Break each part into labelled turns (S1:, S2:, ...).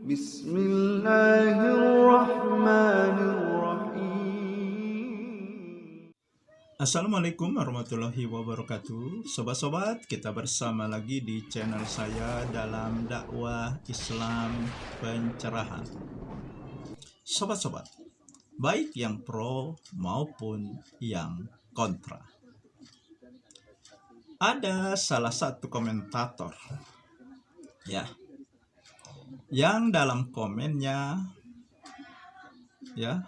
S1: Bismillahirrahmanirrahim.
S2: Assalamualaikum warahmatullahi wabarakatuh. Sobat-sobat, kita bersama lagi di channel saya dalam dakwah Islam pencerahan. Sobat-sobat, baik yang pro maupun yang kontra. Ada salah satu komentator ya, yang dalam komennya ya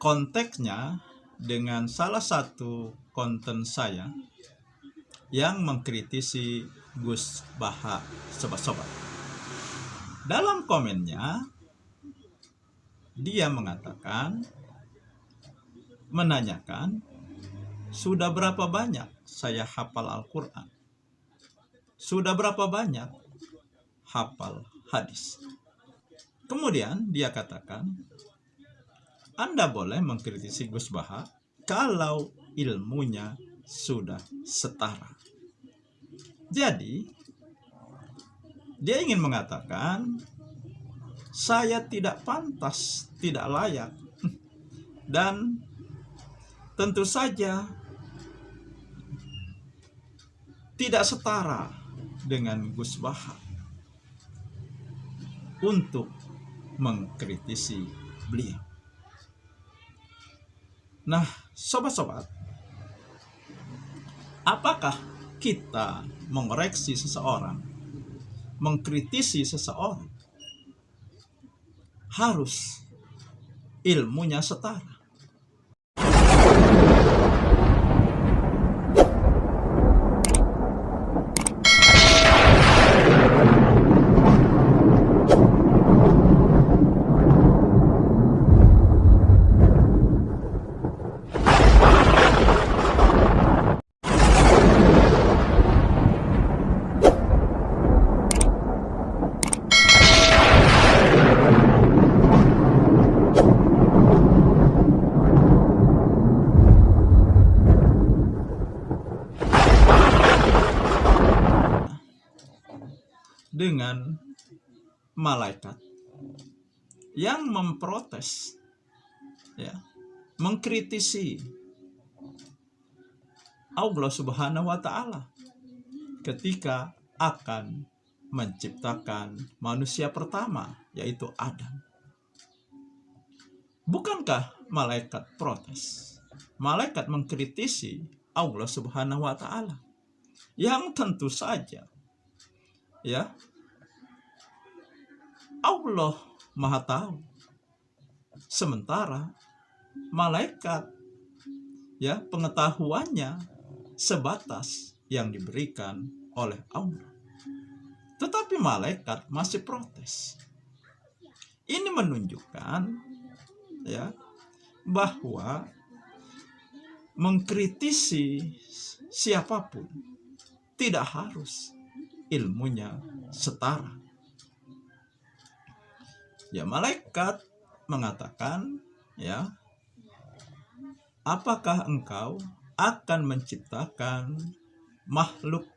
S2: konteksnya dengan salah satu konten saya yang mengkritisi Gus Baha, sobat-sobat. Dalam komennya dia menanyakan, sudah berapa banyak saya hafal Al-Quran? Sudah berapa banyak hafal hadis? Kemudian dia katakan, Anda boleh mengkritisi Gus Baha kalau ilmunya sudah setara. Jadi, dia ingin mengatakan, saya tidak pantas, tidak layak, dan tentu saja tidak setara dengan Gus Baha untuk mengkritisi beliau. Nah, sobat-sobat, apakah kita mengoreksi seseorang, mengkritisi seseorang, harus ilmunya setara? Dengan malaikat yang memprotes, ya, mengkritisi Allah Subhanahu wa Ta'ala ketika akan menciptakan manusia pertama, yaitu Adam. Bukankah malaikat protes? Malaikat mengkritisi Allah Subhanahu wa Ta'ala yang tentu saja, ya, Allah Maha Tahu, sementara malaikat, ya, pengetahuannya sebatas yang diberikan oleh Allah. Tetapi malaikat masih protes. Ini menunjukkan, ya, bahwa mengkritisi siapapun tidak harus ilmunya setara. Ya, malaikat mengatakan, ya, apakah engkau akan menciptakan makhluk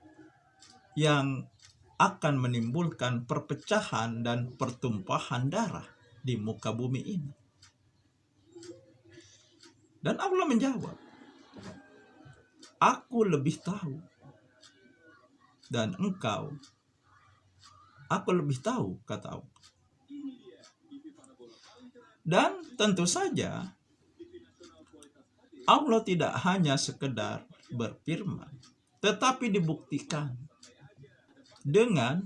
S2: yang akan menimbulkan perpecahan dan pertumpahan darah di muka bumi ini? Dan Allah menjawab, aku lebih tahu, dan engkau, aku lebih tahu, kata Allah. Dan tentu saja Allah tidak hanya sekedar berfirman, tetapi dibuktikan dengan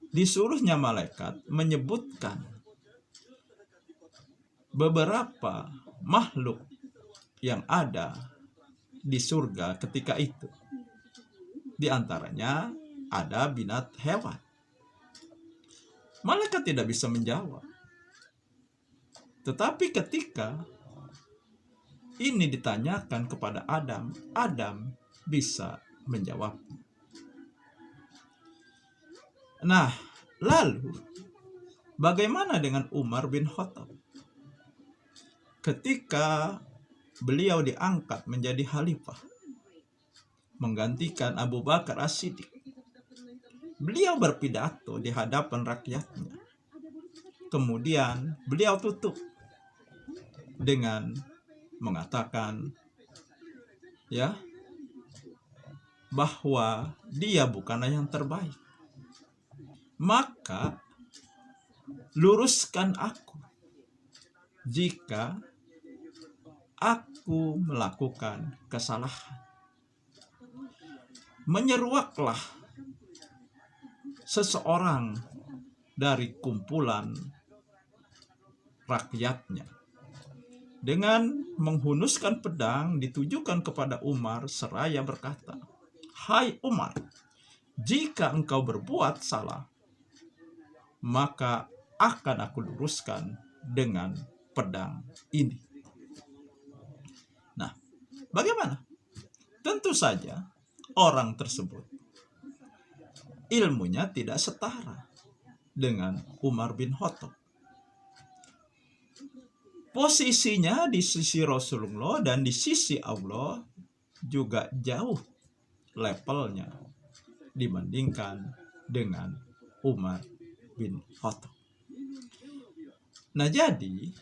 S2: disuruhnya malaikat menyebutkan beberapa makhluk yang ada di surga ketika itu. Di antaranya ada binat hewan. Malaikat tidak bisa menjawab. Tetapi ketika ini ditanyakan kepada Adam, Adam bisa menjawab. Nah, lalu bagaimana dengan Umar bin Khattab? Ketika beliau diangkat menjadi khalifah, menggantikan Abu Bakar As-Siddiq. Beliau berpidato di hadapan rakyatnya. Kemudian beliau tutup dengan mengatakan bahwa dia bukanlah yang terbaik. Maka luruskan aku jika aku melakukan kesalahan. Menyeruaklah seseorang dari kumpulan rakyatnya dengan menghunuskan pedang ditujukan kepada Umar seraya berkata, "Hai Umar, jika engkau berbuat salah, maka akan aku luruskan dengan pedang ini." Nah, bagaimana? Tentu saja orang tersebut ilmunya tidak setara dengan Umar bin Khattab. Posisinya di sisi Rasulullah dan di sisi Allah juga jauh levelnya dibandingkan dengan Umar bin Khattab. Nah, jadi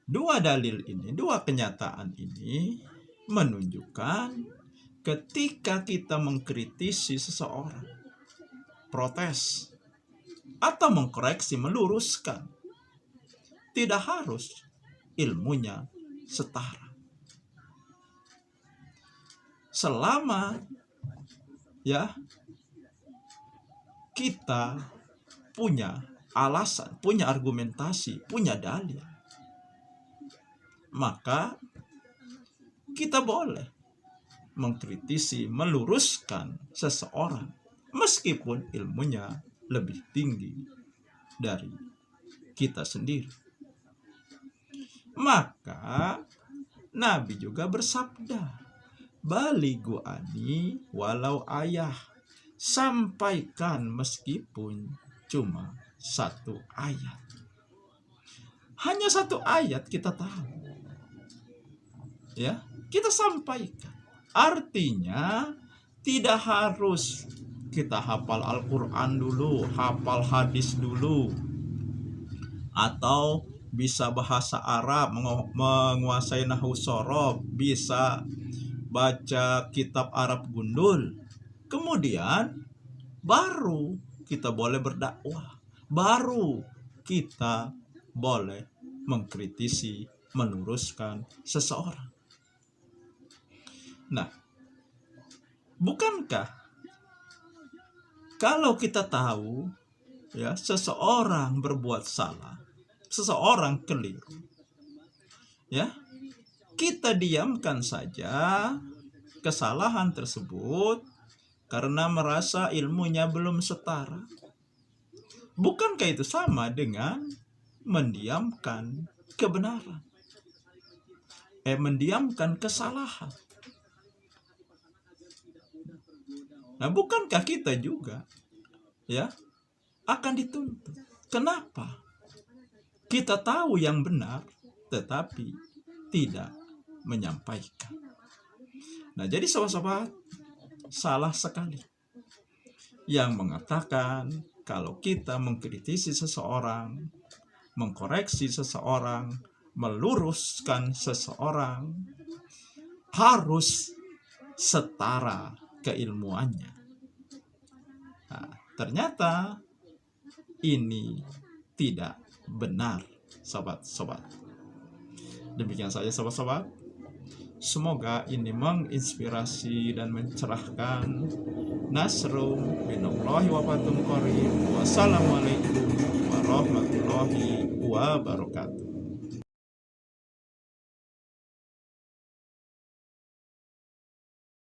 S2: dua dalil ini, dua kenyataan ini menunjukkan ketika kita mengkritisi seseorang, protes, atau mengkoreksi, meluruskan, tidak harus ilmunya setara. Selama kita punya alasan, punya argumentasi, punya dalil, maka kita boleh mengkritisi, meluruskan seseorang meskipun ilmunya lebih tinggi dari kita sendiri. Maka Nabi juga bersabda, "Balighu ani walau ayah." Sampaikan meskipun cuma satu ayat. Hanya satu ayat kita tahu. Kita sampaikan. Artinya tidak harus kita hafal Al-Quran dulu, hafal hadis dulu, atau bisa bahasa Arab, menguasai nahwu shorof, bisa baca kitab Arab gundul. Kemudian baru kita boleh berdakwah, baru kita boleh mengkritisi, meluruskan seseorang. Nah, bukankah kalau kita tahu seseorang berbuat salah, seseorang keliru, kita diamkan saja kesalahan tersebut karena merasa ilmunya belum setara? Bukankah itu sama dengan mendiamkan kebenaran? Mendiamkan kesalahan. Nah, bukankah kita juga akan dituntut? Kenapa? Kita tahu yang benar tetapi tidak menyampaikan. Nah, jadi sobat-sobat, salah sekali yang mengatakan kalau kita mengkritisi seseorang, mengkoreksi seseorang, meluruskan seseorang, harus setara keilmuannya. Nah, ternyata ini tidak benar, sobat-sobat. Demikian saja sobat-sobat. Semoga ini menginspirasi dan mencerahkan. Nasrum minallahi wa fathun qarib. Wassalamualaikum warahmatullahi wabarakatuh.